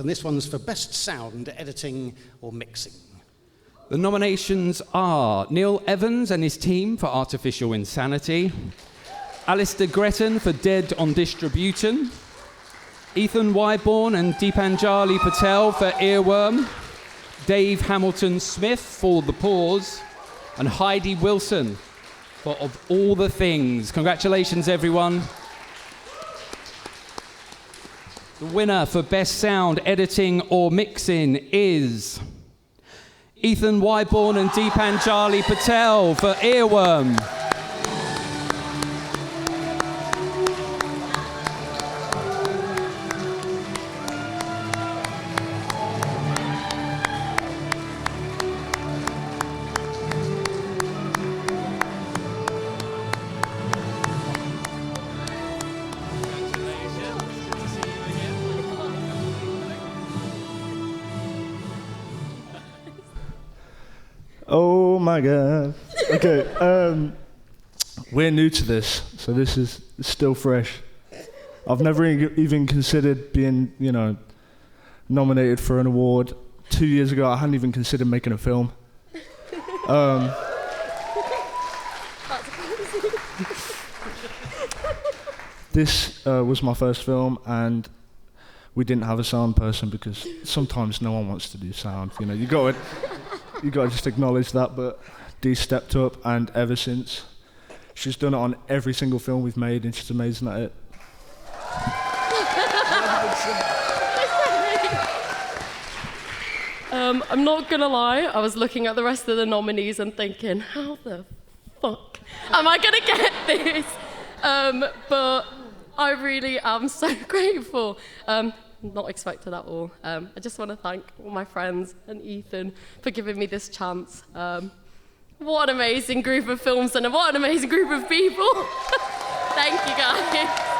And this one's for Best Sound, Editing or Mixing. The nominations are Neil Evans and his team for Artificial Insanity, Alistair Gretton for Dead on Distribution, Ethan Whyborn and Deepanjali Patel for Earworm, Dave Hamilton-Smith for The Pause, and Heidi Wilson for Of All the Things. Congratulations, everyone. The winner for Best Sound, Editing or Mixing is Ethan Whyborn and Deepanjali Patel for Earworm. Oh my God. Okay, we're new to this, so this is still fresh. I've never even considered being, nominated for an award. 2 years ago, I hadn't even considered making a film. This was my first film, and we didn't have a sound person because sometimes no one wants to do sound. You got to just acknowledge that. But Dee stepped up, and ever since, she's done it on every single film we've made, and she's amazing at it. I'm not gonna lie, I was looking at the rest of the nominees and thinking, how the fuck am I gonna get this? But I really am so grateful. Not expected at all. I just want to thank all my friends and Ethan for giving me this chance. What an amazing group of films and what an amazing group of people. Thank you, guys.